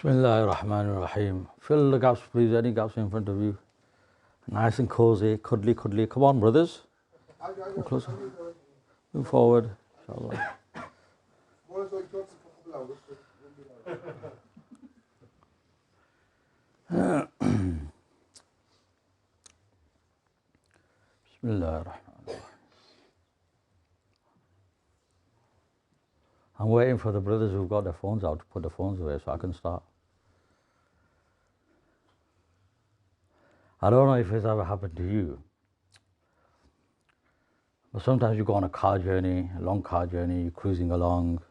Bismillahir Rahmanir Rahim. Fill the gaps, please. Any gaps in front of you? Nice and cozy, cuddly, cuddly. Come on, brothers. Move closer. Move forward. Inshallah. Bismillahir Rahmanir Rahim. I'm waiting for the brothers who've got their phones out to put the phones away so I can start. I don't know if it's ever happened to you, but sometimes you go on a car journey, a long car journey, you're cruising along,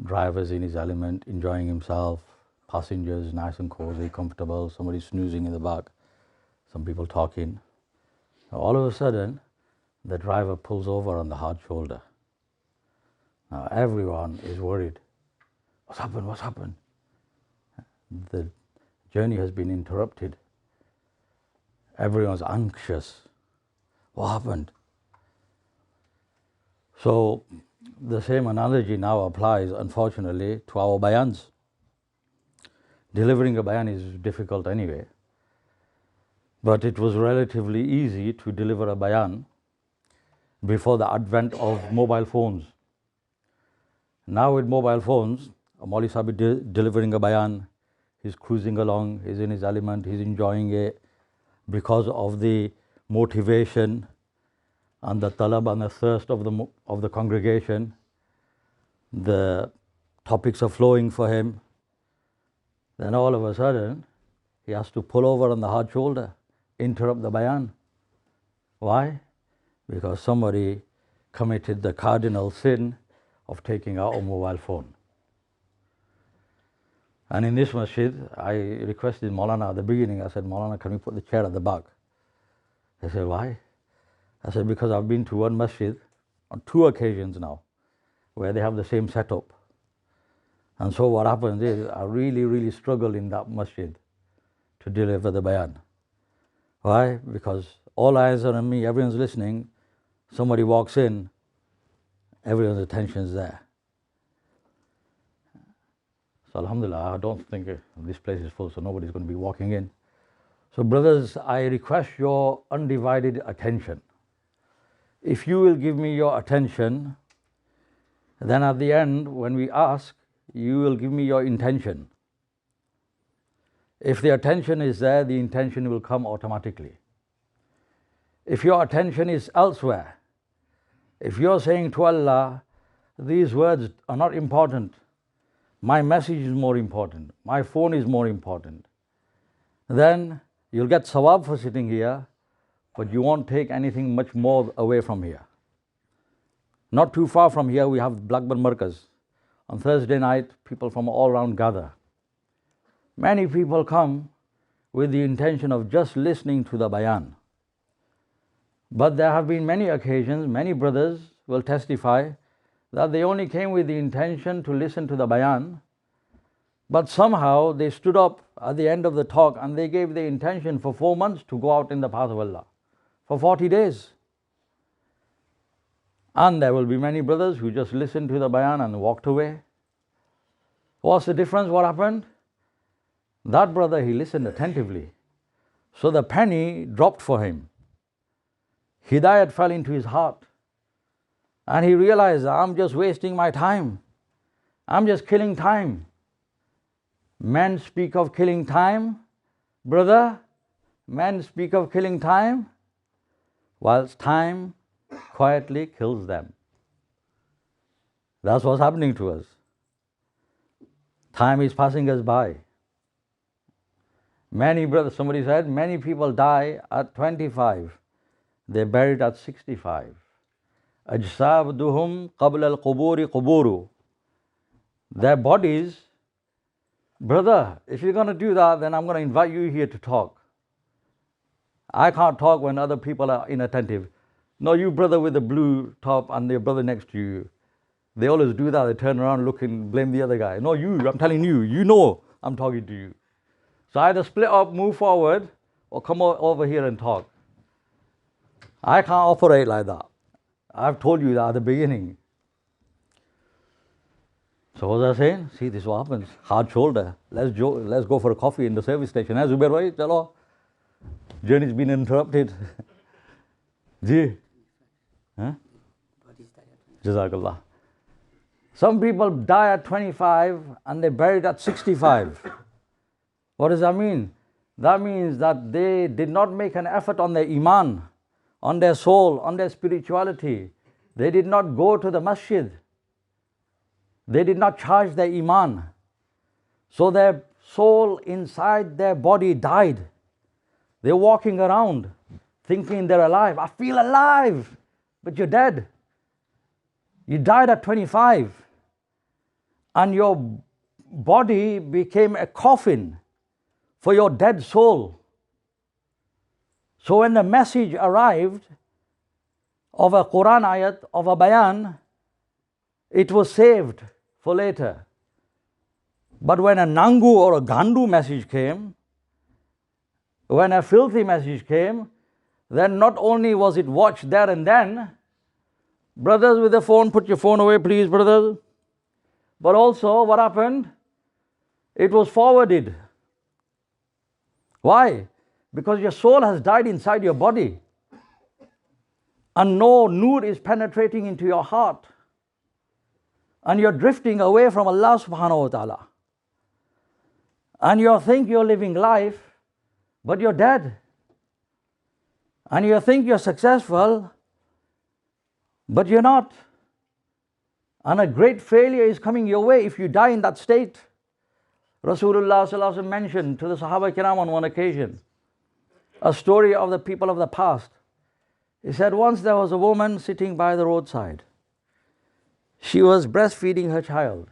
driver's in his element, enjoying himself, passengers nice and cozy, comfortable, somebody snoozing in the back, some people talking. Now, all of a sudden, the driver pulls over on the hard shoulder. Now everyone is worried. What's happened? What's happened? The journey has been interrupted. Everyone's anxious. What happened? So the same analogy now applies, unfortunately, to our bayans. Delivering a bayan is difficult anyway, but it was relatively easy to deliver a bayan before the advent of mobile phones. Now with mobile phones, a Maulvi Sahib is delivering a bayan, he's cruising along, he's in his element, he's enjoying it because of the motivation and the talab and the thirst of the congregation. The topics are flowing for him. Then all of a sudden, he has to pull over on the hard shoulder, interrupt the bayan. Why? Because somebody committed the cardinal sin of taking out a mobile phone. And in this masjid, I requested Maulana at the beginning, I said, Maulana, can we put the chair at the back? He said, why? I said, because I've been to one masjid on 2 occasions now, where they have the same setup. And so what happens is, I really struggle in that masjid to deliver the bayan. Why? Because all eyes are on me, everyone's listening, somebody walks in, everyone's attention is there. So alhamdulillah, I don't think this place is full, so nobody's going to be walking in. So brothers, I request your undivided attention. If you will give me your attention, then at the end, when we ask, you will give me your intention. If the attention is there, the intention will come automatically. If your attention is elsewhere, if you're saying to Allah, these words are not important, my message is more important, my phone is more important, then you'll get sawab for sitting here, but you won't take anything much more away from here. Not too far from here, we have Blackburn Markaz. On Thursday night, people from all around gather. Many people come with the intention of just listening to the bayan. But there have been many occasions, many brothers will testify that they only came with the intention to listen to the bayan, but somehow they stood up at the end of the talk and they gave the intention for 4 months to go out in the path of Allah, for 40 days. And there will be many brothers who just listened to the bayan and walked away. What's the difference? What happened? That brother, he listened attentively. So the penny dropped for him. Hidayat fell into his heart. And he realized, I'm just wasting my time. I'm just killing time. Men speak of killing time, brother. Men speak of killing time, whilst time quietly kills them. That's what's happening to us. Time is passing us by. Many brothers, somebody said, many people die at 25. They're buried at 65. أجسادهم قبل القبور قبور. Their bodies, brother, if you're going to do that, then I'm going to invite you here to talk. I can't talk when other people are inattentive. No, you brother with the blue top and your brother next to you, they always do that. They turn around, look and blame the other guy. No, you, I'm telling you, you know I'm talking to you. So either split up, move forward, or come over here and talk. I can't operate like that. I've told you that at the beginning. So So what was I saying? See, this is what happens. Hard shoulder. Let's go for a coffee in the service station. Hey, Zubair bhai, chalo. Journey's been interrupted. Ji. Huh? Jazakallah. Some people die at 25 and they're buried at 65. What does that mean? That means that they did not make an effort on their iman, on their soul, on their spirituality. They did not go to the masjid. They did not charge their iman. So their soul inside their body died. They're walking around thinking they're alive. I feel alive, but you're dead. You died at 25 and your body became a coffin for your dead soul. So when the message arrived of a Quran ayat, of a bayan, it was saved for later. But when a nangu or a gandu message came, when a filthy message came, then not only was it watched there and then, brothers with the phone, put your phone away please, brothers. But also what happened? It was forwarded. Why? Because your soul has died inside your body. And no nur is penetrating into your heart. And you're drifting away from Allah subhanahu wa ta'ala. And you think you're living life, but you're dead. And you think you're successful, but you're not. And a great failure is coming your way if you die in that state. Rasulullah sallallahu alaihi wasallam mentioned to the Sahaba Kiram on one occasion a story of the people of the past. He said once there was a woman sitting by the roadside. She was breastfeeding her child.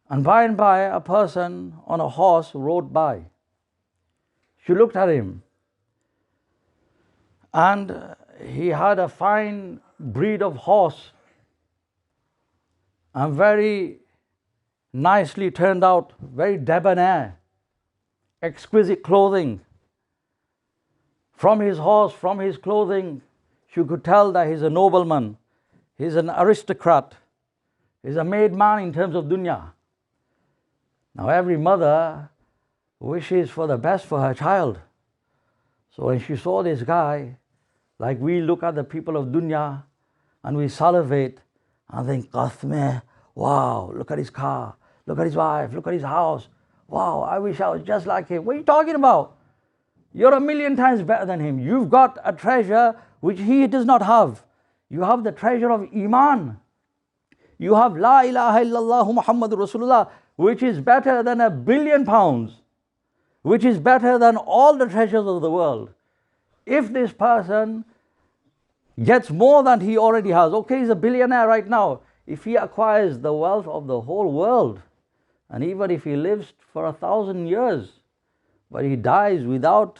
And by a person on a horse rode by. She looked at him and he had a fine breed of horse and very nicely turned out, very debonair, exquisite clothing. From his horse, from his clothing, she could tell that he's a nobleman, he's an aristocrat, he's a made man in terms of dunya. Now every mother wishes for the best for her child. So when she saw this guy, like we look at the people of dunya and we salivate and think, Qathmeh, wow, look at his car, look at his wife, look at his house. Wow, I wish I was just like him. What are you talking about? You're a million times better than him. You've got a treasure which he does not have. You have the treasure of Iman. You have La ilaha illallah Muhammadur Rasulullah, which is better than £1 billion, which is better than all the treasures of the world. If this person gets more than he already has, okay, he's a billionaire right now. If he acquires the wealth of the whole world, and even if he lives for 1,000 years, but he dies without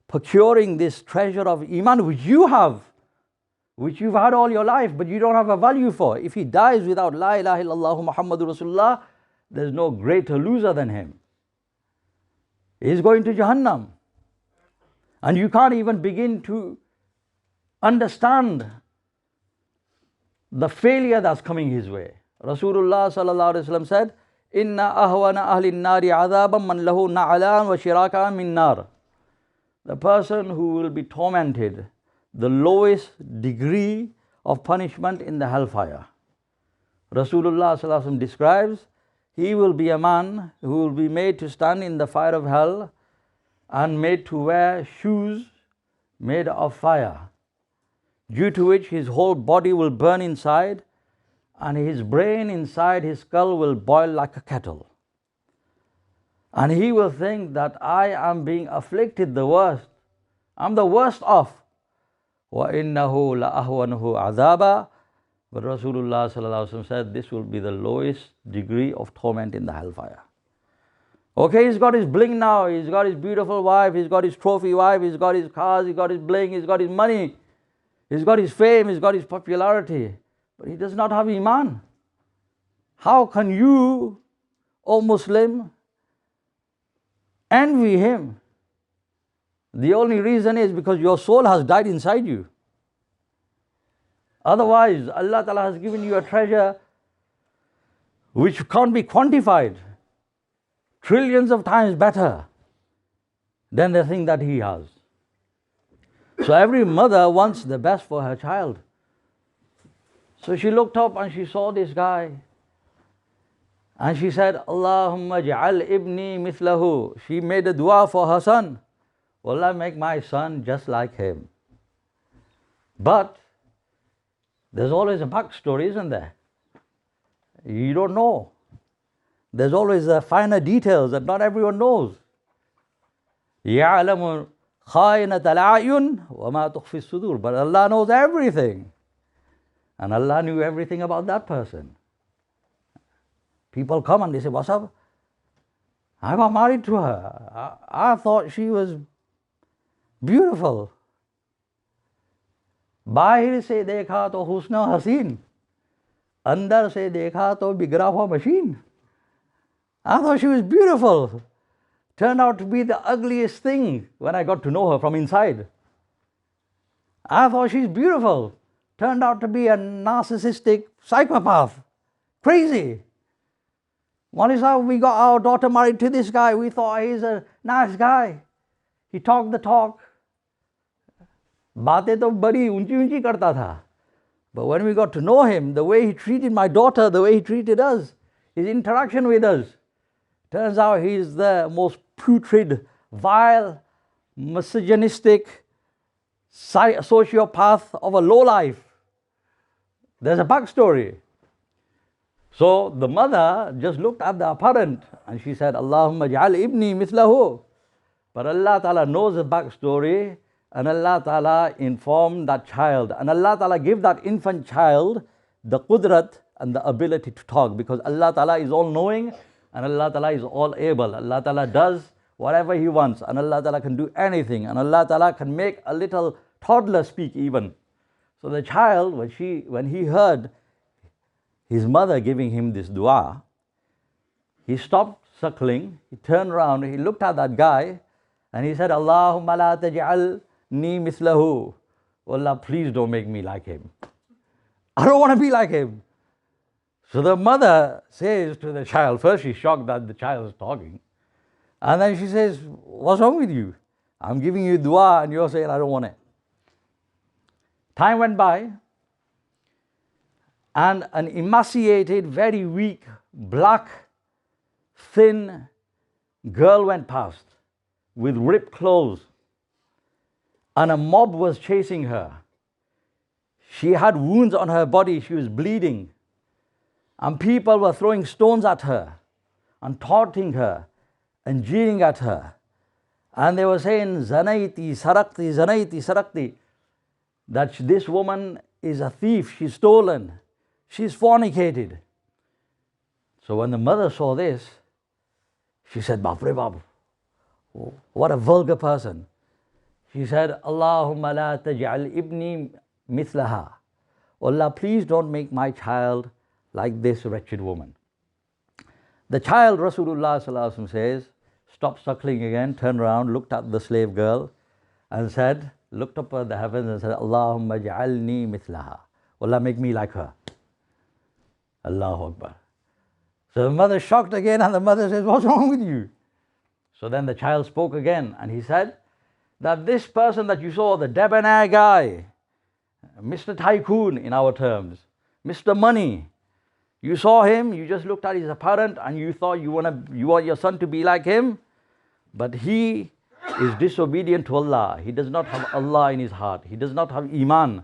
procuring this treasure of Iman, which you have, which you've had all your life, but you don't have a value for. If he dies without La ilaha illallah Muhammadur Rasulullah, there's no greater loser than him. He's going to Jahannam. And you can't even begin to understand the failure that's coming his way. Rasulullah sallallahu alaihi wasallam said, Inna ahwana ahli nari adhaban man lahu na'alan wa shirakan min nar. The person who will be tormented, the lowest degree of punishment in the hellfire. Rasulullah sallallahu alaihi wasallam describes, he will be a man who will be made to stand in the fire of hell and made to wear shoes made of fire, due to which his whole body will burn inside and his brain inside his skull will boil like a kettle. And he will think that I am being afflicted the worst. I'm the worst off. وَإِنَّهُ لَأَهْوَنُهُ عَذَابًا. But Rasulullah sallallahu alaihi wasallam said this will be the lowest degree of torment in the hellfire. Okay, he's got his bling now, he's got his beautiful wife, he's got his trophy wife, he's got his cars, he's got his bling, he's got his money, he's got his fame, he's got his popularity, but he does not have Iman. How can you, O Muslim, envy him? The only reason is because your soul has died inside you. Otherwise, Allah Ta'ala has given you a treasure which can't be quantified, trillions of times better than the thing that He has. So every mother wants the best for her child. So she looked up and she saw this guy. And she said, Allahumma ja'al ibni mithlahu. She made a dua for her son. Allah, make my son just like him. But there's always a backstory, isn't there? You don't know. There's always the finer details that not everyone knows. يَعْلَمُ خَائِنَةَ الْأَعْيُنِ وَمَا تُخْفِي الصُّدُورِ. But Allah knows everything. And Allah knew everything about that person. People come and they say, what's up? I got married to her. I thought she was beautiful. बाहर से देखा तो हुस्न हसीन, अंदर से देखा तो बिगड़ा हुआ machine. I thought she was beautiful. Turned out to be the ugliest thing when I got to know her from inside. I thought she's beautiful. Turned out to be a narcissistic psychopath. Crazy. One is how we got our daughter married to this guy. We thought he's a nice guy. He talked the talk. बातें तो बड़ी ऊंची ऊंची करता था. But when we got to know him, the way he treated my daughter, the way he treated us, his interaction with us, turns out he's the most putrid, vile, misogynistic sociopath of a lowlife. There's a backstory. So the mother just looked at the apparent and she said, Allahumma ja'al ibni mithlahu. But Allah Ta'ala knows the backstory, and Allah Ta'ala informed that child. And Allah Ta'ala gave that infant child the qudrat and the ability to talk, because Allah Ta'ala is all knowing and Allah Ta'ala is all able. Allah Ta'ala does whatever He wants, and Allah Ta'ala can do anything, and Allah Ta'ala can make a little toddler speak even. So the child, when he heard his mother giving him this dua, he stopped suckling, he turned around, he looked at that guy and he said, Allahumma la taj'alni mithlahu. Allah, please don't make me like him. I don't want to be like him. So the mother says to the child, first she's shocked that the child is talking, and then she says, what's wrong with you? I'm giving you dua and you're saying I don't want it. Time went by, and an emaciated, very weak, black, thin girl went past with ripped clothes, and a mob was chasing her. She had wounds on her body, she was bleeding, and people were throwing stones at her and taunting her and jeering at her. And they were saying, Zanaiti, Sarakti, Zanaiti, Sarakti, that this woman is a thief, she's stolen, she's fornicated. So when the mother saw this, she said, Bapre Babu, what a vulgar person. She said, Allahumma la taj'al ibni mithlaha. Allah, please don't make my child like this wretched woman. The child, Rasulullah Sallallahu Alaihi Wasallam says, stopped suckling again, turned around, looked at the slave girl and said, looked up at the heavens and said, Allahumma ja'alni mithlaha. Allah, make me like her. Allahu Akbar. So the mother shocked again, and the mother says, what's wrong with you? So then the child spoke again, and he said that this person that you saw, the debonair guy, Mr. Tycoon in our terms, Mr. Money, you saw him, you just looked at his apparent and you thought you want your son to be like him, but he is disobedient to Allah. He does not have Allah in his heart. He does not have Iman.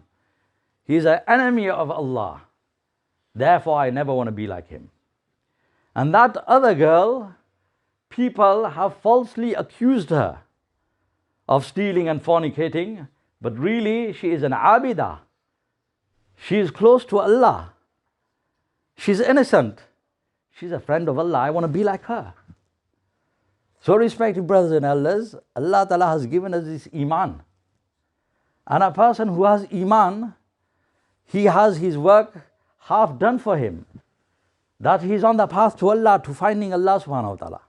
He is an enemy of Allah. Therefore, I never want to be like him. And that other girl, people have falsely accused her of stealing and fornicating, but really she is an abida. She is close to Allah. She's innocent. She's a friend of Allah. I want to be like her. So respected brothers and elders, Allah Ta'ala has given us this Iman. And a person who has Iman, he has his work half done for him. That he is on the path to Allah, to finding Allah subhanahu wa ta'ala.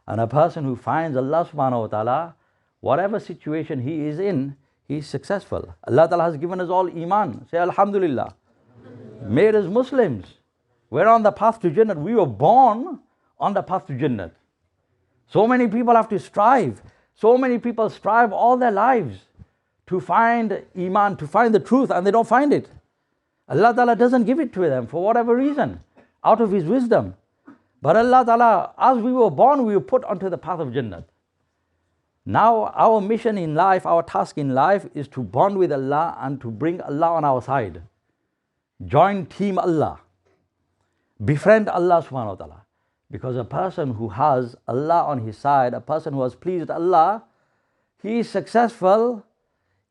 And a person who finds Allah subhanahu wa ta'ala, whatever situation he is in, he is successful. Allah Ta'ala has given us all Iman. Say Alhamdulillah. Made us Muslims. We're on the path to Jannah. We were born on the path to Jannah. So many people have to strive. So many people strive all their lives to find Iman, to find the truth, and they don't find it. Allah Ta'ala doesn't give it to them for whatever reason, out of His wisdom. But Allah Ta'ala, as we were born, we were put onto the path of Jannah. Now our mission in life, our task in life is to bond with Allah and to bring Allah on our side. Join Team Allah. Befriend Allah subhanahu wa ta'ala. Because a person who has Allah on his side, a person who has pleased Allah, he is successful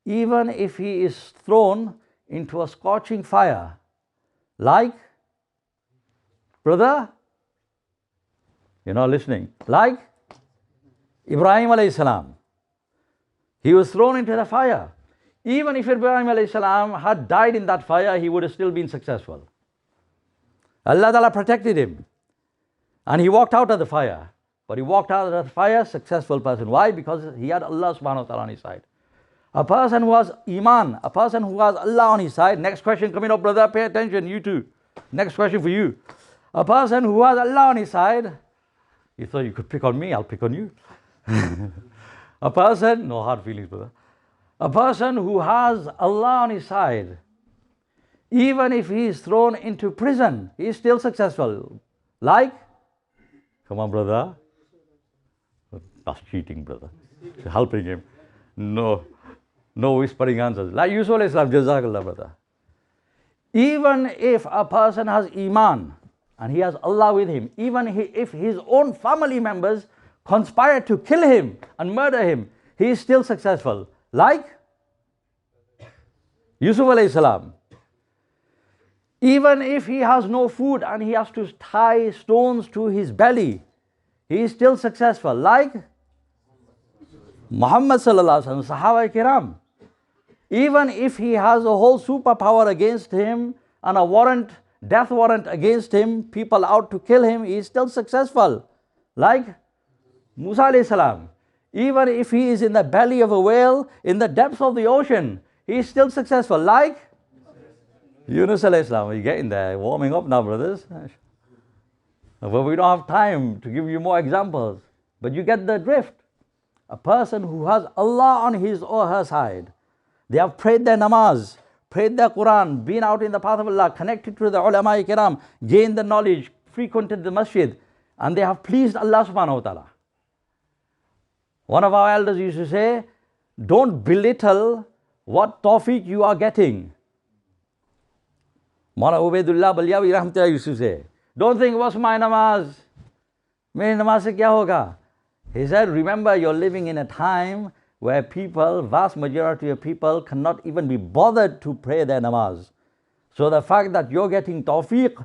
even if he is thrown into a scorching fire. Like, brother, you're not listening. Like Ibrahim alayhi salam. He was thrown into the fire. Even if Ibrahim alayhi salam had died in that fire, he would have still been successful. Allah Ta'ala protected him. And he walked out of the fire. But he walked out of the fire, successful person. Why? Because he had Allah subhanahu wa ta'ala on his side. A person who has Iman, a person who has Allah on his side. Next question coming up, brother, pay attention, you too. Next question for you. A person who has Allah on his side. You thought you could pick on me, I'll pick on you. A person, no hard feelings, brother. A person who has Allah on his side, even if he is thrown into prison, he is still successful. Like, come on, brother. That's cheating, brother. Helping him. No whispering answers. Like Yusuf alayhi salam, Jazakallah, brother. Even if a person has Iman and he has Allah with him, even if his own family members conspire to kill him and murder him, he is still successful. Like Yusuf alayhi salam. Even if he has no food and he has to tie stones to his belly, he is still successful. Like Muhammad sallallahu alaihi wasallam, Sahaba kiram. Even if he has a whole superpower against him and a warrant, death warrant against him, people out to kill him, he is still successful. Like Musa alayhi salam. Even if he is in the belly of a whale, in the depths of the ocean, he is still successful. Like Yunus alayhi salam. We're getting there, warming up now, brothers. But we don't have time to give you more examples. But you get the drift. A person who has Allah on his or her side, they have prayed their namaz, prayed their Quran, been out in the path of Allah, connected to the ulama kiram, gained the knowledge, frequented the masjid, and they have pleased Allah subhanahu wa ta'ala. One of our elders used to say, don't belittle what tawfiq you are getting. Mawlana Ubaidullah Balyawi rahmatullah used to say, don't think, what's my namaz? Meri namaz se kya hoga? He said, remember, you're living in a time where people, vast majority of people, cannot even be bothered to pray their namaz. So the fact that you're getting tawfiq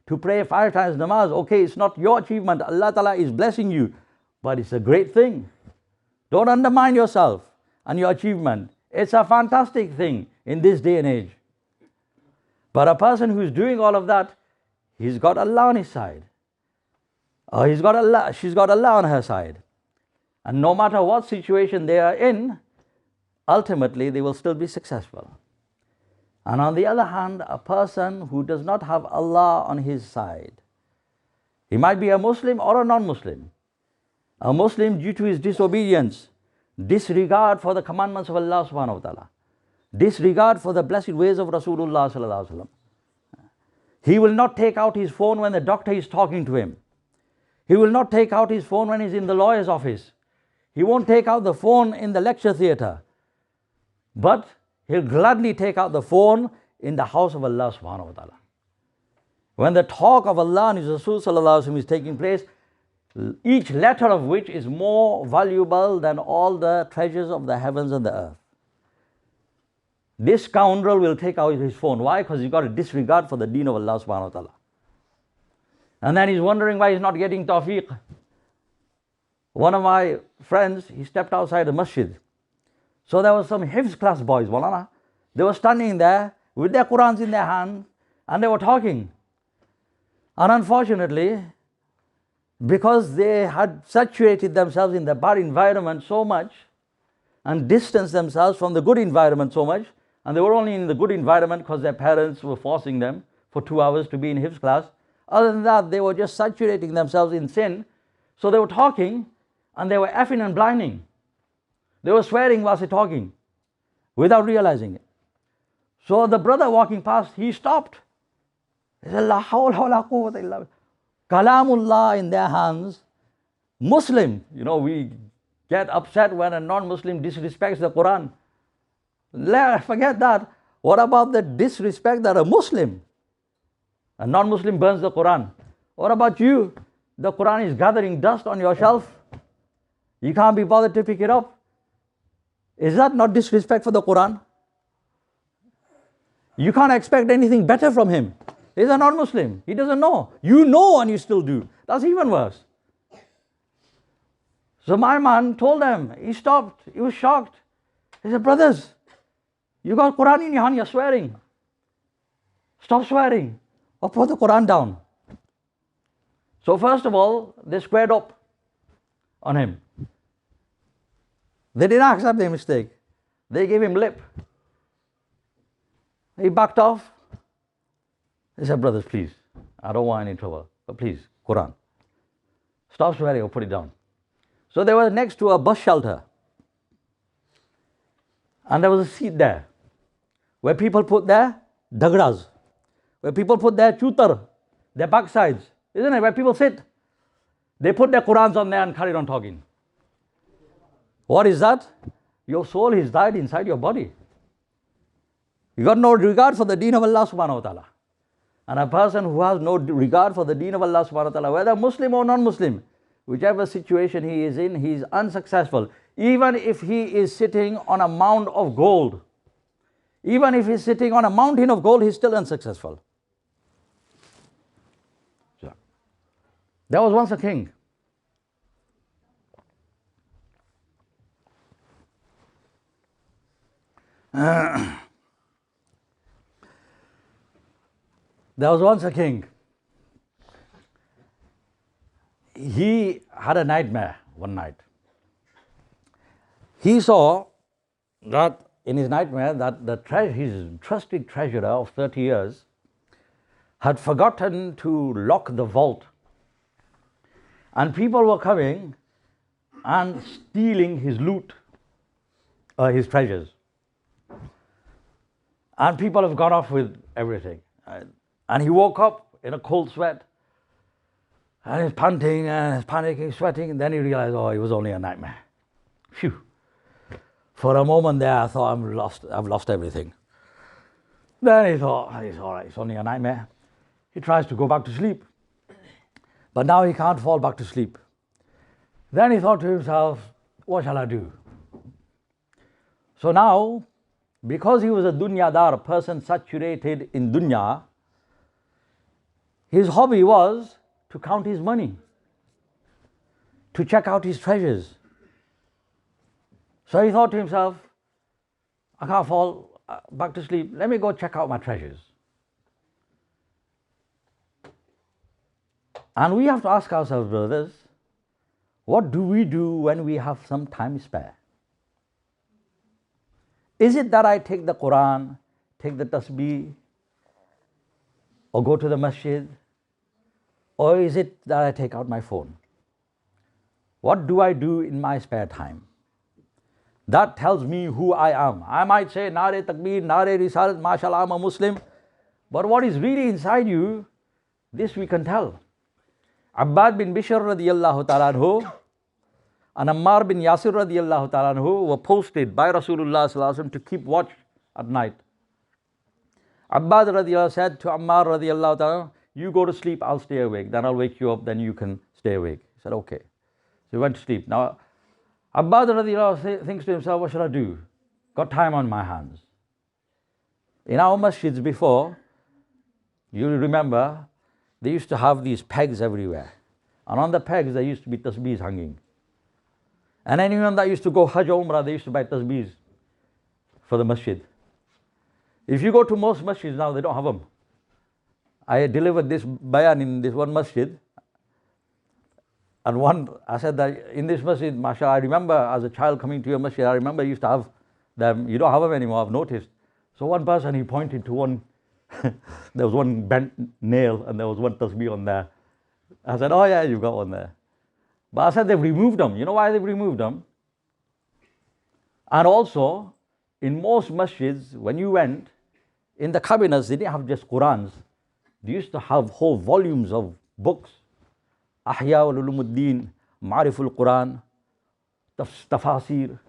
to pray 5 times namaz, okay, it's not your achievement. Allah Ta'ala is blessing you, but it's a great thing. Don't undermine yourself and your achievement. It's a fantastic thing in this day and age. But a person who's doing all of that, he's got Allah on his side. Or she's got Allah on her side. And no matter what situation they are in, ultimately they will still be successful. And on the other hand, a person who does not have Allah on his side, he might be a Muslim or a non-Muslim. A Muslim, due to his disobedience, disregard for the commandments of Allah subhanahu wa ta'ala, disregard for the blessed ways of Rasulullah sallallahu alaihi wasallam. He will not take out his phone when the doctor is talking to him. He will not take out his phone when he's in the lawyer's office. He won't take out the phone in the lecture theatre. But he'll gladly take out the phone in the house of Allah subhanahu wa ta'ala. When the talk of Allah and His Rasul sallallahu alaihi wasallam is taking place, each letter of which is more valuable than all the treasures of the heavens and the earth. This scoundrel will take out his phone. Why? Because he's got a disregard for the deen of Allah subhanahu wa ta'ala. And then he's wondering why he's not getting tawfiq. One of my friends, he stepped outside the masjid. So there was some Hifz class boys, Walana. They were standing there with their Qurans in their hand and they were talking. And unfortunately, because they had saturated themselves in the bad environment so much, and distance themselves from the good environment so much, and they were only in the good environment because their parents were forcing them for 2 hours to be in hifz class. Other than that, they were just saturating themselves in sin. So they were talking and they were effing and blinding. They were swearing whilst they're talking without realizing it. So the brother walking past, he stopped. He said, La hawla wa la quwwata illa billah. Kalamullah in their hands. Muslim, we get upset when a non-Muslim disrespects the Quran. Forget that. What about the disrespect that a Muslim, a non-Muslim burns the Quran? What about you? The Quran is gathering dust on your shelf. You can't be bothered to pick it up. Is that not disrespect for the Quran? You can't expect anything better from him. He's a non-Muslim. He doesn't know. You know and you still do. That's even worse. So my man told them, he stopped. He was shocked. He said, brothers, you got Quran in your hand, you're swearing. Stop swearing or put the Quran down. So first of all, they squared up on him. They didn't accept their mistake. They gave him lip. He backed off. He said, brothers, please, I don't want any trouble, but please, Quran. Stop swearing or put it down. So they were next to a bus shelter. And there was a seat there where people put their dagras, where people put their chutar, their backsides, isn't it? Where people sit. They put their Qurans on there and carried on talking. What is that? Your soul is died inside your body. You got no regard for the deen of Allah subhanahu wa ta'ala. And a person who has no regard for the deen of Allah subhanahu wa ta'ala, whether Muslim or non-Muslim, whichever situation he is in, he is unsuccessful. Even if he is sitting on a mound of gold, even if he's sitting on a mountain of gold, he's still unsuccessful. So, there was once a king. There was once a king. He had a nightmare one night. He saw that in his nightmare that his trusted treasurer of 30 years had forgotten to lock the vault. And people were coming and stealing his loot, his treasures. And people have gone off with everything. And he woke up in a cold sweat. And he's panting and he's panicking, sweating. And then he realized, it was only a nightmare. Phew. For a moment there, I thought, I've lost everything. Then he thought, it's all right, it's only a nightmare. He tries to go back to sleep. But now he can't fall back to sleep. Then he thought to himself, what shall I do? So now, because he was a dunyadar, a person saturated in dunya, his hobby was to count his money, to check out his treasures. So he thought to himself, I can't fall back to sleep, let me go check out my treasures. And we have to ask ourselves, brothers, what do we do when we have some time spare? Is it that I take the Quran, take the tasbih, or go to the masjid? Or is it that I take out my phone? What do I do in my spare time? That tells me who I am. I might say, Nare Takbir, Nare Risalat, MashaAllah, I'm a Muslim. But what is really inside you, this we can tell. Abbad bin Bishr radiyallahu ta'ala anhu and Ammar bin Yasir radiyallahu ta'ala anhu were posted by Rasulullah sallallahu alaihi wasallam to keep watch at night. Abbad radiyallahu said to Ammar radiyallahu ta'ala, you go to sleep, I'll stay awake. Then I'll wake you up, then you can stay awake. He said, okay. So he went to sleep. Now, Abbad radiyallahu thinks to himself, what should I do? Got time on my hands. In our masjids before, you remember, they used to have these pegs everywhere. And on the pegs, there used to be tasbeehs hanging. And anyone that used to go Hajj or Umrah, they used to buy tasbeehs for the masjid. If you go to most masjids now, they don't have them. I delivered this bayan in this one masjid. And one, I said that in this masjid, mashallah, I remember as a child coming to your masjid, I remember you used to have them. You don't have them anymore, I've noticed. So one person, he pointed to one, there was one bent nail and there was one tasbih on there. I said, oh yeah, you've got one there. But I said they've removed them. You know why they've removed them? And also, in most masjids, when you went, in the cabinets, they didn't have just Qurans. They used to have whole volumes of books. Ahya wal Ulumuddin, Ma'riful Quran, Tafasir.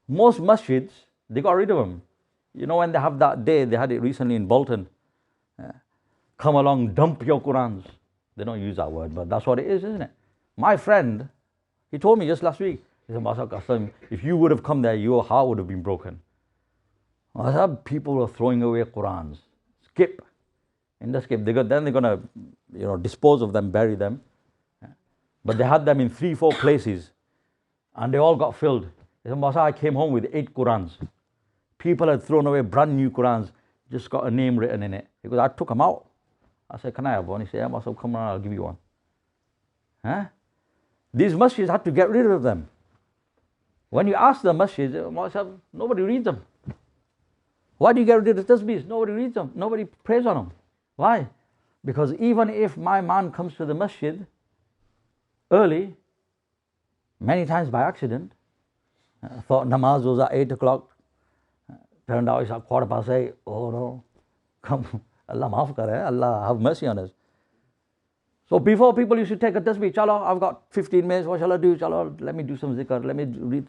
Most masjids, they got rid of them. You know, when they have that day, they had it recently in Bolton. Come along, dump your Qurans. They don't use that word, but that's what it is, isn't it? My friend, he told me just last week, he said, Masa Qasam, if you would have come there, your heart would have been broken. I said, people were throwing away Qurans. Skip. In the skip. Then they're going to, dispose of them, bury them. But they had them in 3-4 places. And they all got filled. He said, Masa, I came home with 8 Qurans. People had thrown away brand new Qurans, just got a name written in it. He goes, I took them out. I said, can I have one? He said, yeah, Masa, come on, I'll give you one. Huh? These masjids had to get rid of them. When you ask the masjids, nobody reads them. Why do you get rid of the tasbihs? Nobody reads them. Nobody prays on them. Why? Because even if my man comes to the masjid early, many times by accident, thought namaz was at 8 o'clock, turned out it's at 8:15. Oh no, come, Allah maaf kare, Allah have mercy on us. So before, people used to take a tasbih, chalo, I've got 15 minutes, what shall I do? Chalo, let me do some zikr, let me read.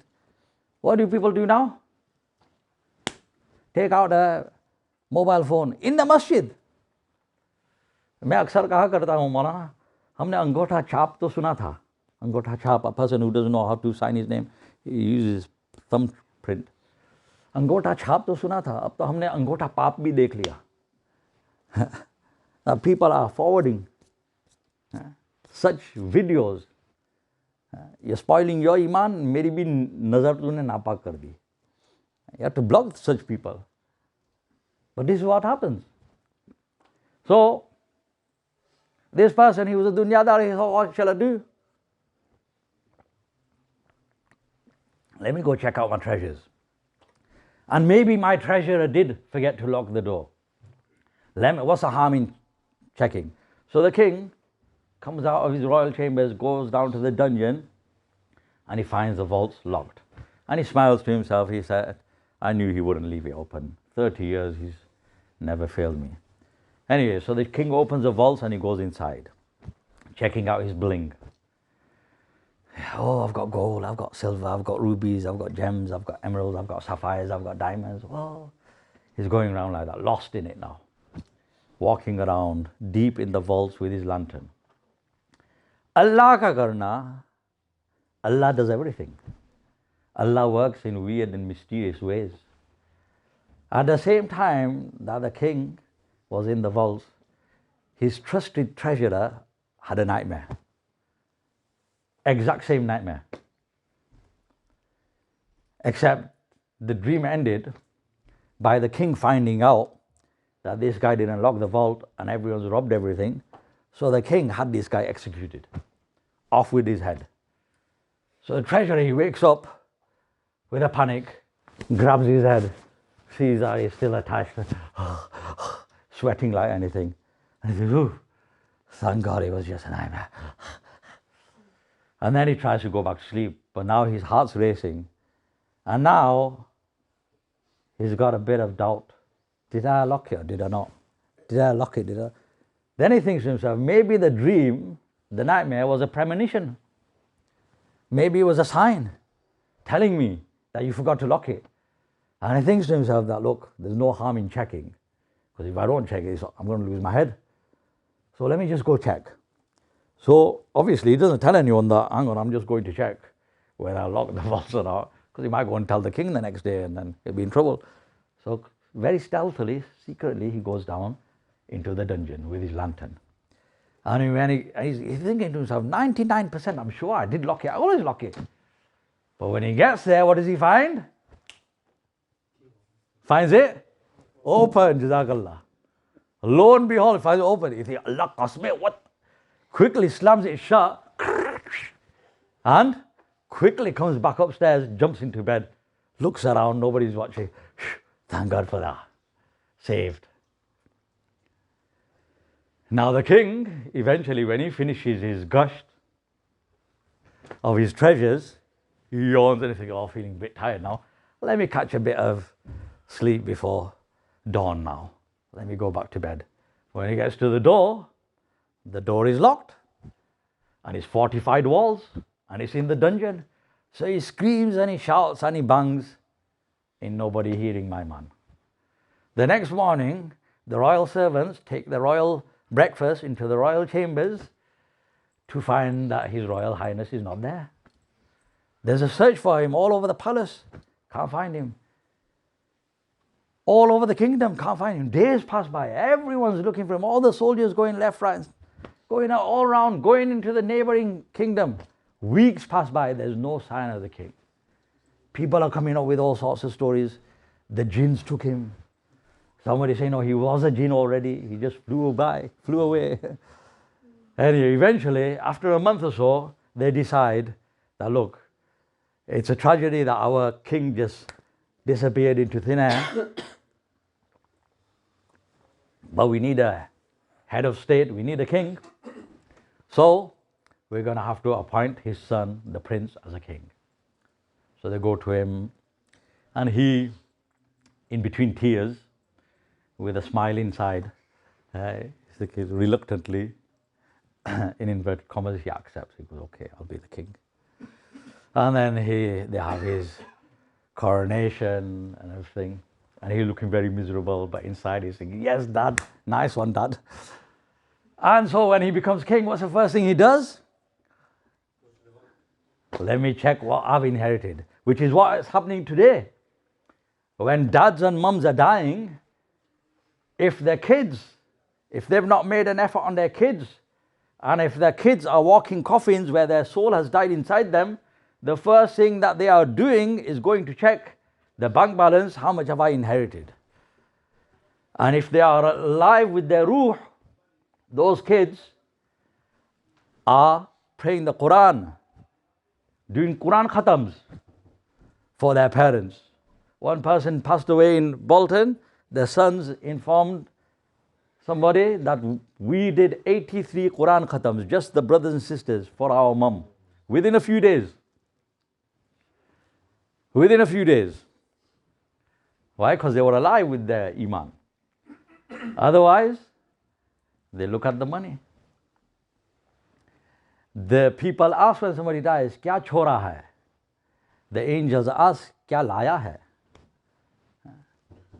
What do people do now? Take out a mobile phone in the masjid. मैं अक्सर कहा करता हूँ मौलाना, हमने अंगूठा छाप तो सुना था. अंगूठा छाप, a person who doesn't know how to sign his name, he uses thumbprint. अंगूठा छाप तो सुना था, अब तो हमने अंगूठा पाप भी देख लिया. Now people are forwarding such videos. You're spoiling your iman, मेरी भी नजर तूने नापाक कर दी. You have to block such people. But this is what happens. So, this person, he was a dunyadar, he thought, what shall I do? Let me go check out my treasures. And maybe my treasurer did forget to lock the door. What's the harm in checking? So the king comes out of his royal chambers, goes down to the dungeon, and he finds the vaults locked. And he smiles to himself. He said, I knew he wouldn't leave it open. 30 years, he's never failed me. Anyway, so the king opens the vaults and he goes inside, checking out his bling. Oh, I've got gold, I've got silver, I've got rubies, I've got gems, I've got emeralds, I've got sapphires, I've got diamonds. Oh, he's going around like that, lost in it now. Walking around deep in the vaults with his lantern. Allah ka karna, Allah does everything. Allah works in weird and mysterious ways. At the same time that the king was in the vaults, his trusted treasurer had a nightmare. Exact same nightmare. Except the dream ended by the king finding out that this guy didn't lock the vault and everyone's robbed everything. So the king had this guy executed, off with his head. So the treasurer, he wakes up with a panic, grabs his head, sees that he's still attached, sweating like anything. And he says, ooh, thank God it was just a nightmare. And then he tries to go back to sleep, but now his heart's racing. And now he's got a bit of doubt. Did I lock it or did I not? Did I lock it? Did I? Then he thinks to himself, maybe the dream, the nightmare, was a premonition. Maybe it was a sign telling me that you forgot to lock it. And he thinks to himself that, look, there's no harm in checking, because if I don't check it, I'm going to lose my head. So let me just go check. So obviously he doesn't tell anyone that, hang on, I'm just going to check whether I lock the vaults or not, because he might go and tell the king the next day and then he'll be in trouble. So very stealthily, secretly, he goes down into the dungeon with his lantern. And when he's thinking to himself, 99%, I'm sure I did lock it. I always lock it. But when he gets there, what does he find? Finds it open, Jazakallah. Lo and behold, he finds it open. He thinks, Allah qasme, what? Quickly slams it shut. and quickly comes back upstairs, jumps into bed, looks around, nobody's watching. Thank God for that. Saved. Now the king, eventually when he finishes his gush of his treasures, he yawns and he thinks, oh, feeling a bit tired now. Let me catch a bit of sleep before dawn now. Let me go back to bed. When he gets to the door is locked and it's fortified walls and it's in the dungeon. So he screams and he shouts and he bangs. Ain't nobody hearing my man. The next morning, the royal servants take the royal breakfast into the royal chambers to find that His Royal Highness is not there. There's a search for him all over the palace. Can't find him. All over the kingdom, can't find him. Days pass by. Everyone's looking for him. All the soldiers going left, right, going out all around, going into the neighboring kingdom. Weeks pass by. There's no sign of the king. People are coming up with all sorts of stories. The jinns took him. Somebody saying, no, he was a jinn already. He just flew away. Anyway, eventually, after a month or so, they decide that, look, it's a tragedy that our king just disappeared into thin air. But we need a head of state, we need a king. So we're going to have to appoint his son, the prince, as a king. So they go to him, and he, in between tears, with a smile inside, reluctantly, in inverted commas, he accepts. He goes, okay, I'll be the king. And then they have his coronation and everything. And he's looking very miserable, but inside he's thinking, yes, Dad, nice one, Dad. And so when he becomes king, what's the first thing he does? Let me check what I've inherited, which is what is happening today. When dads and mums are dying, if their kids, if they've not made an effort on their kids, and if their kids are walking coffins where their soul has died inside them, the first thing that they are doing is going to check the bank balance, how much have I inherited? And if they are alive with their ruh, those kids are praying the Quran, doing Quran khatams for their parents. One person passed away in Bolton. The sons informed somebody that we did 83 Quran khatams, just the brothers and sisters, for our mum, within a few days. Within a few days. Why? Because they were alive with their iman. Otherwise, they look at the money. The people ask when somebody dies, kya chhora hai? The angels ask, kya laya hai?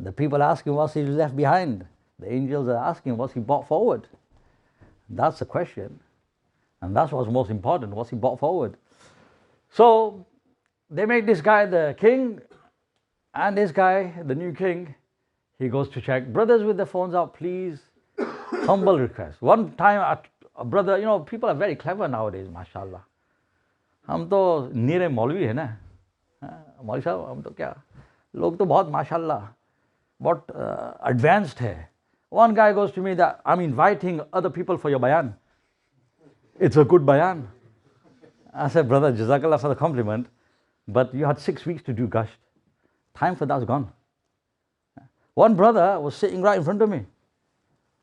The people ask him what's he left behind. The angels are asking what's he brought forward. That's the question. And that's what's most important, what's he brought forward. So they make this guy the king, and this guy, the new king, he goes to check. Brothers with the phones out, please. Humble request. One time, a brother, you know, people are very clever nowadays, mashallah. हम तो नीरे मौलवी है ना, मौलवी साहब हम तो क्या, लोग तो बहुत माशाल्लाह, बहुत advanced है. One guy goes to me that I'm inviting other people for your bayan. It's a good bayan. I said, brother, jazakallah for the compliment, but you had 6 weeks to do gasht. Time for that's gone. One brother was sitting right in front of me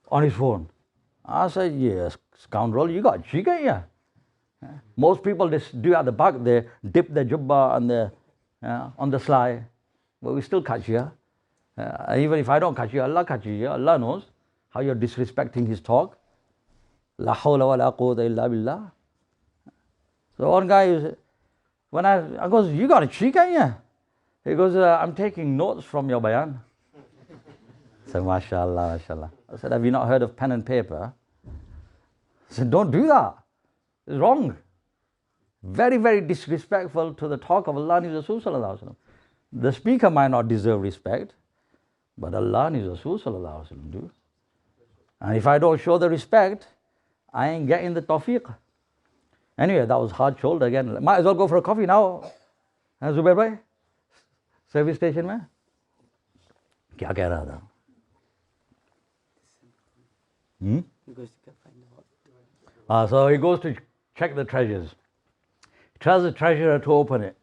on his phone. I said, yes, scoundrel, you got jigger here. Most people just do at the back, they dip their jubba on the sly, but we still catch you. Even if I don't catch you, Allah catches you. Allah knows how you're disrespecting His talk. La hawla wa la quwwata illa billah. So one guy, when I goes, you got a chica here? He goes, I'm taking notes from your bayan. I said, mashallah, mashallah. I said, have you not heard of pen and paper? I said, don't do that. It's wrong. Very, very disrespectful to the talk of Allah and His Rasul sallallahu alaihi wasallam. The speaker might not deserve respect, but Allah and His Rasul sallallahu alaihi wasallam do. And if I don't show the respect, I ain't getting the tawfiq. Anyway, that was hard shoulder again. Might as well go for a coffee now. Zubair bhai, service station mein? Kya keh raha tha? So he goes to check the treasures. tells the treasurer to open it.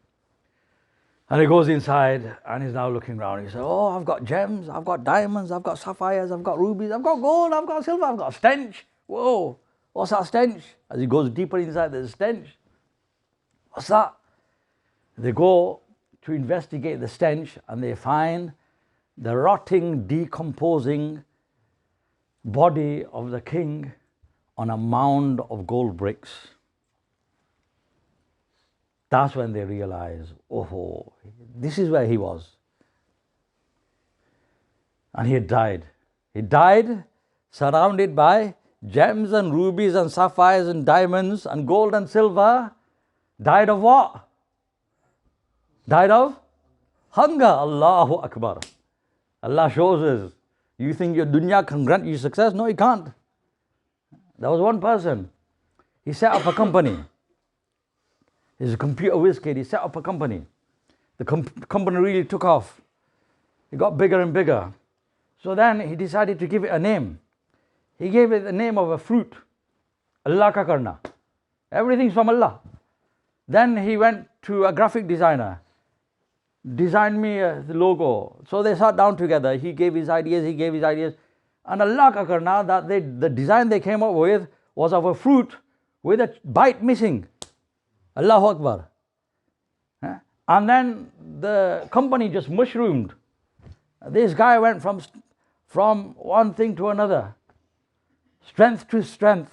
And he goes inside and he's now looking around. He says, oh, I've got gems, I've got diamonds, I've got sapphires, I've got rubies, I've got gold, I've got silver, I've got stench. Whoa, what's that stench? As he goes deeper inside, there's a stench. What's that? They go to investigate the stench and they find the rotting, decomposing body of the king on a mound of gold bricks. That's when they realize, oh, this is where he was. And he had died. He died surrounded by gems and rubies and sapphires and diamonds and gold and silver. Died of what? Died of hunger. Allahu Akbar. Allah shows us, you think your dunya can grant you success? No, it can't. There was one person, he set up a company. He's a computer whiz kid, he set up a company. The company really took off. It got bigger and bigger. So then he decided to give it a name. He gave it the name of a fruit. Allah ka karna. Everything's from Allah. Then he went to a graphic designer. Designed me the logo. So they sat down together. He gave his ideas, he gave his ideas. And Allah ka karna, that the design they came up with was of a fruit with a bite missing. Allahu Akbar. And then the company just mushroomed. This guy went from one thing to another, strength to strength,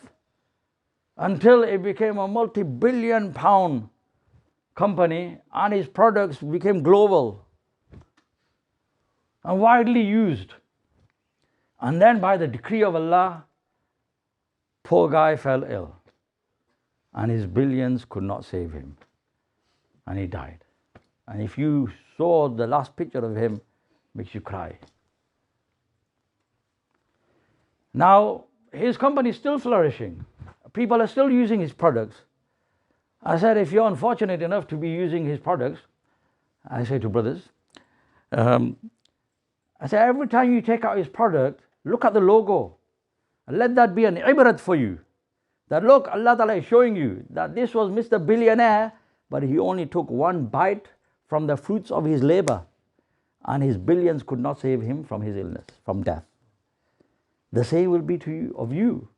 until it became a multi-billion pound company and his products became global and widely used. And then by the decree of Allah, poor guy fell ill and his billions could not save him and he died. And if you saw the last picture of him, it makes you cry. Now his company is still flourishing. People are still using his products. I said, if you're unfortunate enough to be using his products, I say to brothers, I say, every time you take out his product, look at the logo. And let that be an ibrat for you. That look, Allah Ta'ala is showing you that this was Mr. Billionaire, but he only took one bite from the fruits of his labor. And his billions could not save him from his illness, from death. The same will be to you, of you.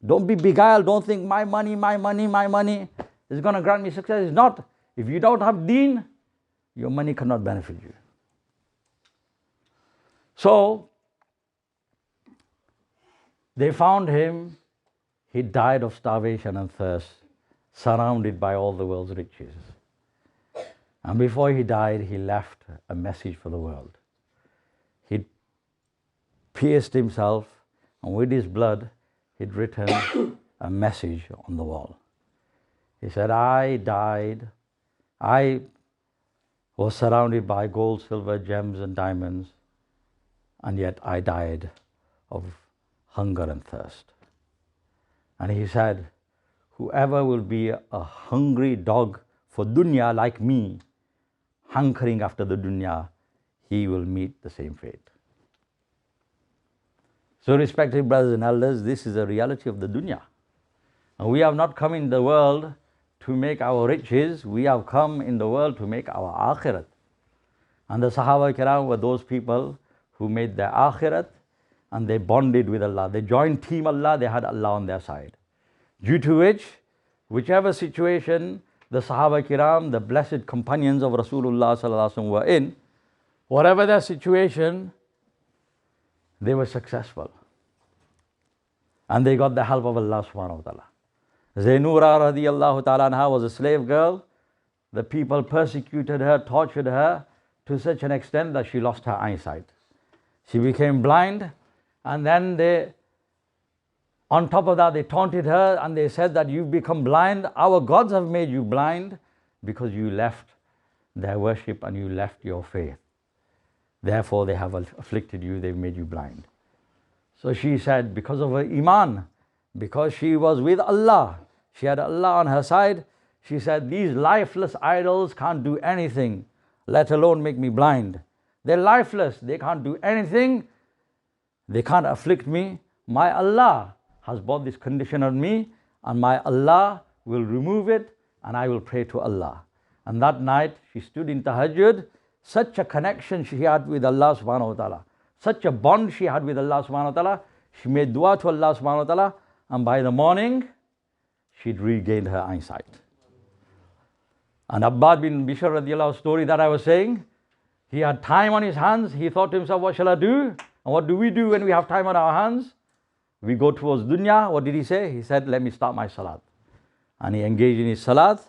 Don't be beguiled, don't think my money is going to grant me success. It's not. If you don't have deen, your money cannot benefit you. So, they found him. He died of starvation and thirst, surrounded by all the world's riches. And before he died, he left a message for the world. He pierced himself, and with his blood, he'd written a message on the wall. He said, I died. I was surrounded by gold, silver, gems, and diamonds, and yet I died of hunger and thirst. And he said, whoever will be a hungry dog for dunya like me, hankering after the dunya, he will meet the same fate. So respected brothers and elders, this is the reality of the dunya. And we have not come in the world to make our riches, we have come in the world to make our akhirat. And the Sahaba Kiram were those people who made their akhirat and they bonded with Allah. They joined Team Allah, they had Allah on their side. Due to which, whichever situation the Sahaba Kiram, the blessed companions of Rasulullah Sallallahu Alaihi Wasallam were in, whatever their situation, they were successful. And they got the help of Allah subhanahu wa ta'ala. Zainura radiyallahu ta'ala anha was a slave girl. The people persecuted her, tortured her to such an extent that she lost her eyesight. She became blind, and then on top of that, they taunted her and they said that you've become blind. Our gods have made you blind because you left their worship and you left your faith. Therefore, they have afflicted you, they've made you blind. So she said, because of her iman, because she was with Allah, she had Allah on her side, she said, these lifeless idols can't do anything, let alone make me blind. They're lifeless, they can't do anything, they can't afflict me. My Allah has brought this condition on me, and my Allah will remove it and I will pray to Allah. And that night she stood in tahajjud. Such a connection she had with Allah subhanahu wa ta'ala, such a bond she had with Allah subhanahu wa ta'ala. She made dua to Allah subhanahu wa ta'ala, and by the morning she'd regained her eyesight. And Abbad bin Bishr radiallahu story that I was saying, he had time on his hands. He thought to himself, what shall I do? And what do we do when we have time on our hands? We go towards dunya. What did he say? He said, let me start my salat. And he engaged in his salat.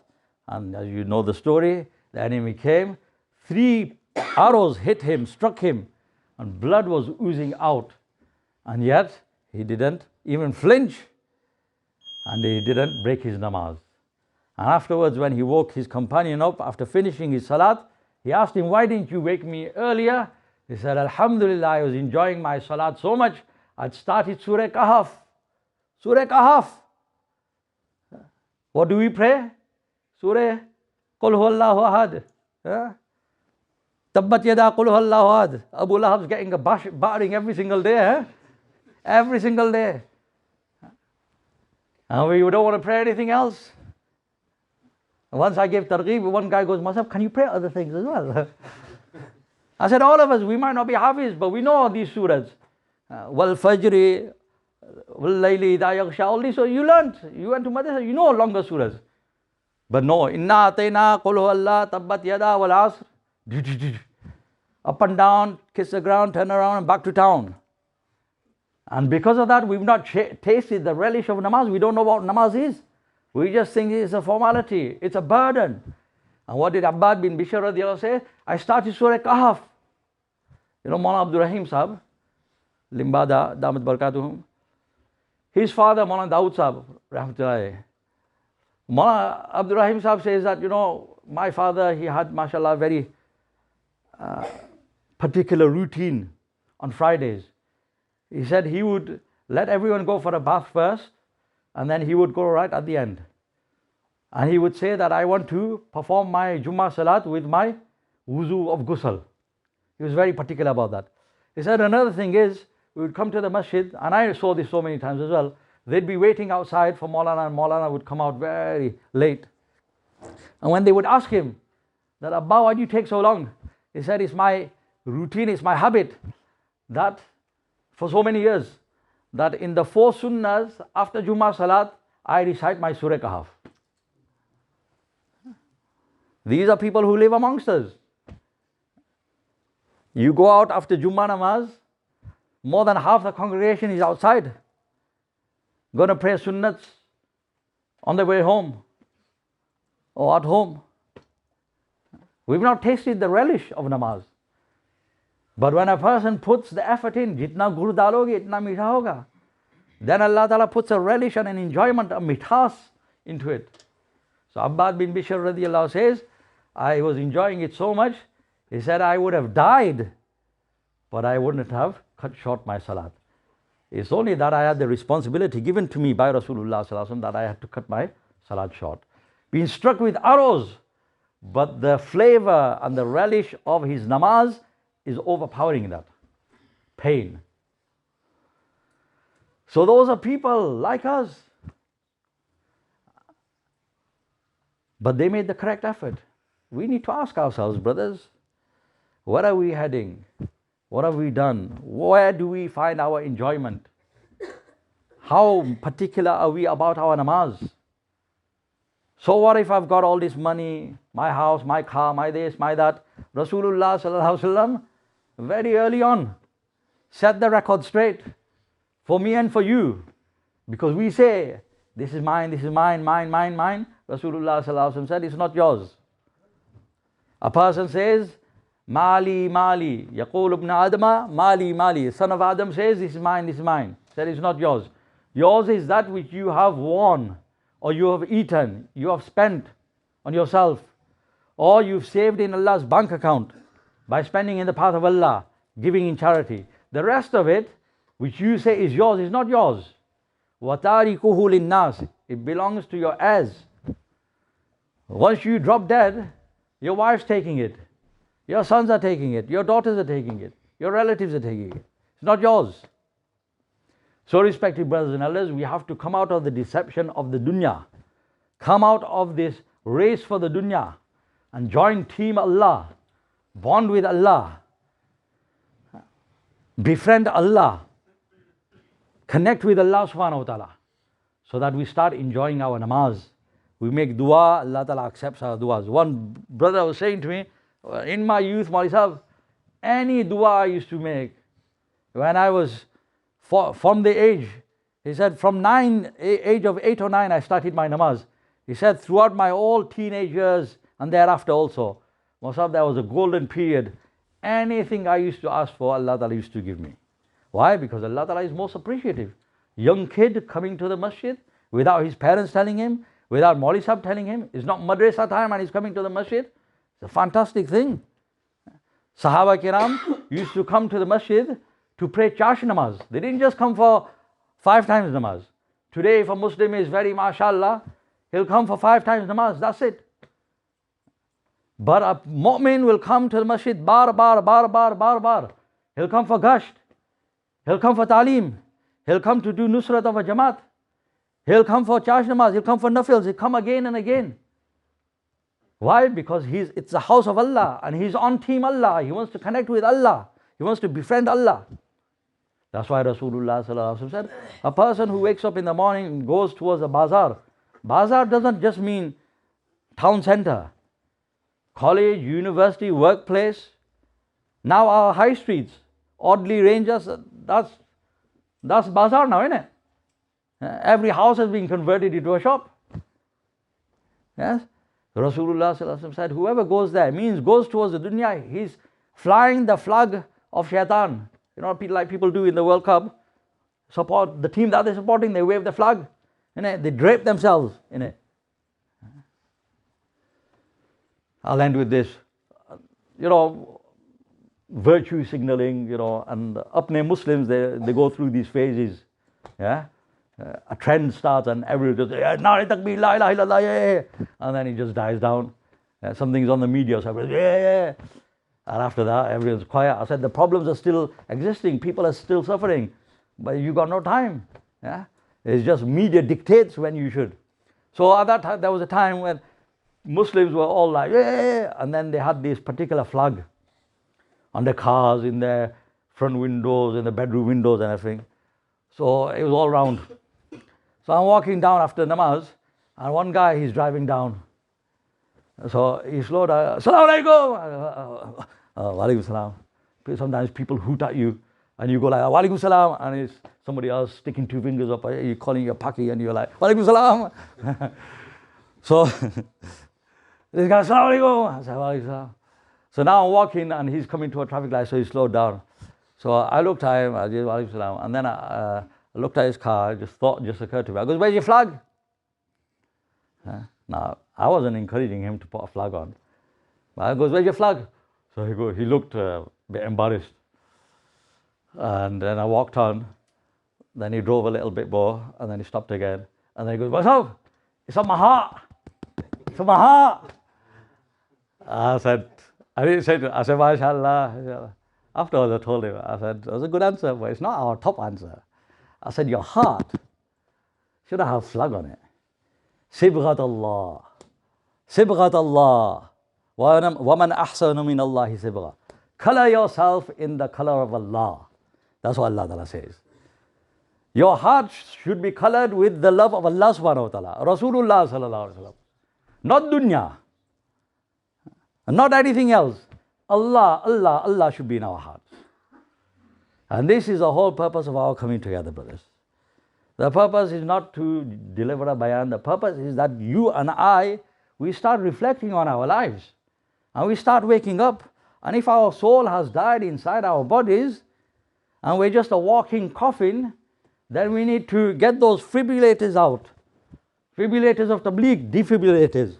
And as you know the story, the enemy came. 3 arrows hit him, struck him, and blood was oozing out. And yet, he didn't even flinch, and he didn't break his namaz. And afterwards, when he woke his companion up after finishing his salat, he asked him, why didn't you wake me earlier? He said, Alhamdulillah, I was enjoying my salat so much, I'd started Surah Kahf. Surah Kahf. What do we pray? Surah Qul Huwallahu Ahad. Tabbat yada qul huwallahu ahad. Abu Lahab's getting a battering every single day. Every single day. And we don't want to pray anything else. Once I gave targheeb, one guy goes, Masab, can you pray other things as well? I said, all of us, we might not be hafiz, but we know these surahs. Wal fajri, wal layli idha yaghsha, all these. So you learned, you went to madrasa, you know longer surahs. But no, inna atayna qul huwallahu tabbat yada wal asr. Up and down, kiss the ground, turn around and back to town. And because of that, we've not tasted the relish of namaz. We don't know what namaz is. We just think it's a formality, it's a burden. And what did Abbad bin Bishr radiallahu say? I started Surah Kahf. You know, Mawlana Abdul Rahim Sahib, Limbada, Damat Barakatuhum. His father, Mawlana Dawood Sahib, rahmatullahi. Mawlana Abdul Rahim Sahib says that, you know, my father, he had, mashallah, very particular routine on Fridays. He said he would let everyone go for a bath first, and then he would go right at the end. And he would say that I want to perform my Jummah Salat with my wuzu of ghusl. He was very particular about that. He said another thing is, we would come to the masjid, and I saw this so many times as well, they'd be waiting outside for Maulana, and Maulana would come out very late. And when they would ask him that, Abba, why do you take so long? He said, it's my routine, it's my habit that for so many years, that in the 4 sunnahs after Jummah Salat, I recite my Surah Kahf. These are people who live amongst us. You go out after Jummah Namaz, more than half the congregation is outside, going to pray sunnats on the way home or at home. We've not tasted the relish of namaz. But when a person puts the effort in, jitna gur daloge, itna meetha hoga, then Allah Ta'ala puts a relish and an enjoyment, a mithas into it. So Abbad bin Bishr radiallahu says, I was enjoying it so much, he said, I would have died, but I wouldn't have cut short my salat. It's only that I had the responsibility given to me by Rasulullah sallallahu alaihi wasallam that I had to cut my salat short. Being struck with arrows, but the flavor and the relish of his namaz is overpowering that pain. So those are people like us. But they made the correct effort. We need to ask ourselves, brothers, where are we heading? What have we done? Where do we find our enjoyment? How particular are we about our namaz? So what if I've got all this money, my house, my car, my this, my that? Rasulullah sallallahu alaihi wasallam very early on set the record straight for me and for you. Because we say, this is mine, mine. Rasulullah sallallahu alaihi wasallam said, it's not yours. A person says, Mali, Mali. Yaqul ibn Adama, Mali, Mali. Son of Adam says, this is mine. Said, it's not yours. Yours is that which you have worn, or you have eaten, you have spent on yourself, or you've saved in Allah's bank account by spending in the path of Allah, giving in charity. The rest of it, which you say is yours, is not yours. وَتَارِكُهُ لِلنَّاسِ. It belongs to your heirs. Once you drop dead, your wife's taking it, your sons are taking it, your daughters are taking it, your relatives are taking it. It's not yours. So respected brothers and elders, we have to come out of the deception of the dunya. Come out of this race for the dunya and join Team Allah, bond with Allah, befriend Allah, connect with Allah subhanahu wa ta'ala, so that we start enjoying our namaz. We make dua, Allah ta'ala accepts our duas. One brother was saying to me, in my youth, myself, any dua I used to make, when I was from the age, he said, from age of 8 or 9, I started my namaz. He said, throughout my all teenage years and thereafter also, myself, there was a golden period. Anything I used to ask for, Allah ta'ala used to give me. Why? Because Allah ta'ala is most appreciative. Young kid coming to the masjid without his parents telling him, without Mauli Sahib telling him, it's not madrasa time and he's coming to the masjid. It's a fantastic thing. Sahaba Kiram used to come to the masjid to pray chash namaz. They didn't just come for 5 times namaz. Today, if a Muslim is very mashallah, he'll come for 5 times namaz, that's it. But a mu'min will come to the masjid bar. He'll come for gasht. He'll come for ta'aleem. He'll come to do nusrat of a jamat. He'll come for chash namaz. He'll come for nafils. He'll come again and again. Why? Because it's the house of Allah and he's on Team Allah. He wants to connect with Allah. He wants to befriend Allah. That's why Rasulullah sallallahu alaihi wasallam said, a person who wakes up in the morning and goes towards a bazaar. Bazaar doesn't just mean town center. College, university, workplace. Now our high streets, Audley Rangers, that's bazaar now, isn't it? Every house has been converted into a shop. Yes? Rasulullah sallallahu alaihi wasallam said, whoever goes there, means goes towards the dunya, he's flying the flag of shaitan. You know, like people do in the World Cup, support the team that they're supporting, they wave the flag, they drape themselves in it. I'll end with this. Virtue signaling, and apne Muslims, they go through these phases. Yeah? A trend starts and everyone just, Nare takbir, la ilaha illallah, yeah. And then it just dies down. Something's on the media, so everyone's, yeah. And after that, everyone's quiet. I said, the problems are still existing. People are still suffering. But you got no time. Yeah? It's just media dictates when you should. So at that time, there was a time when Muslims were all like, yeah. And then they had this particular flag on the cars, in their front windows, in the bedroom windows and everything. So it was all round. So I'm walking down after namaz, and one guy, he's driving down. So he slowed down, Assalamu alaikum. Wa alaikum salam. Sometimes people hoot at you, and you go like, Wa alaikum salam, and it's somebody else sticking 2 fingers up, you're calling your paki, and you're like, Wa alaikum salam. So this guy, Assalamu alaikum. I said, Wa alaikum salam. So now I'm walking, and he's coming to a traffic light, so he slowed down. So I looked at him, I said, Wa alaikum salam, and then I looked at his car, thought just occurred to me. I goes, where's your flag? Now, I wasn't encouraging him to put a flag on. But I goes, where's your flag? So he looked a bit embarrassed. And then I walked on. Then he drove a little bit more, and then he stopped again. And then he goes, what's up? It's on my heart. It's on my heart. I didn't say to him, I said, MashaAllah. Afterwards I told him, I said, that was a good answer, but it's not our top answer. I said, your heart should have a flag on it. Sibghat Allah. Sibghat Allah. وَمَنْ أَحْسَنُ مِنَ اللَّهِ سِبْغَةً. Color yourself in the color of Allah. That's what Allah Ta'ala says. Your heart should be colored with the love of Allah subhanahu wa ta'ala. Rasulullah sallallahu alaihi wasallam. Not dunya. Not anything else. Allah should be in our hearts. And this is the whole purpose of our coming together, brothers. The purpose is not to deliver a bayan. The purpose is that you and I, we start reflecting on our lives. And we start waking up. And if our soul has died inside our bodies, and we're just a walking coffin, then we need to get those fibrillators out. Fibrillators of Tablighi, defibrillators.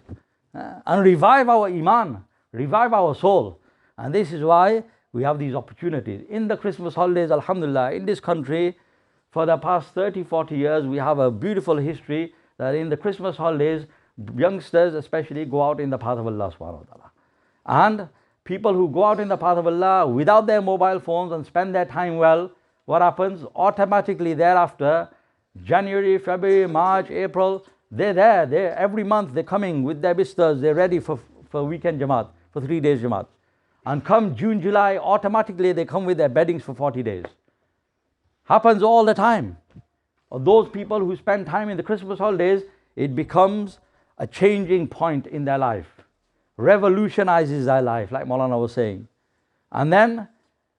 And revive our iman, revive our soul. And this is why we have these opportunities. In the Christmas holidays, alhamdulillah, in this country, for the past 30, 40 years, we have a beautiful history that in the Christmas holidays, youngsters especially go out in the path of Allah subhanahu wa ta'ala. And people who go out in the path of Allah without their mobile phones and spend their time well, what happens? Automatically thereafter, January, February, March, April, They're there, every month they're coming with their bisters, they're ready for weekend jamat, for 3 days jamat. And come June, July, automatically they come with their beddings for 40 days. Happens all the time. Or those people who spend time in the Christmas holidays, it becomes a changing point in their life. Revolutionizes their life, like Maulana was saying. And then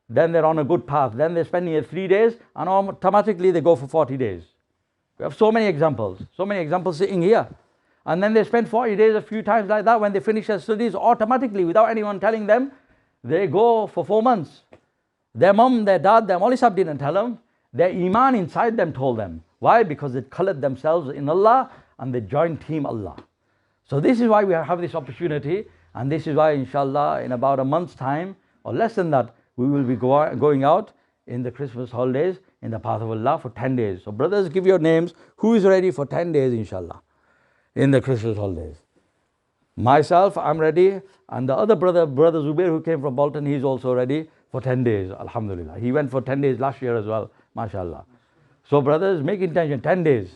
they're on a good path. Then they're spending it 3 days and automatically they go for 40 days. We have so many examples sitting here. And then they spend 40 days a few times like that. When they finish their studies, automatically, without anyone telling them, they go for 4 months. Their mum, their dad, their Maulvi Sahib didn't tell them. Their iman inside them told them. Why? Because they colored themselves in Allah and they joined Team Allah. So this is why we have this opportunity, and this is why inshallah in about a month's time or less than that, we will be going out in the Christmas holidays in the path of Allah for 10 days. So brothers, give your names. Who is ready for 10 days inshallah in the Christmas holidays? Myself, I'm ready, and the other brother Zubair, who came from Bolton, he's also ready for 10 days, alhamdulillah. He went for 10 days last year as well, mashallah. So brothers, make intention, 10 days.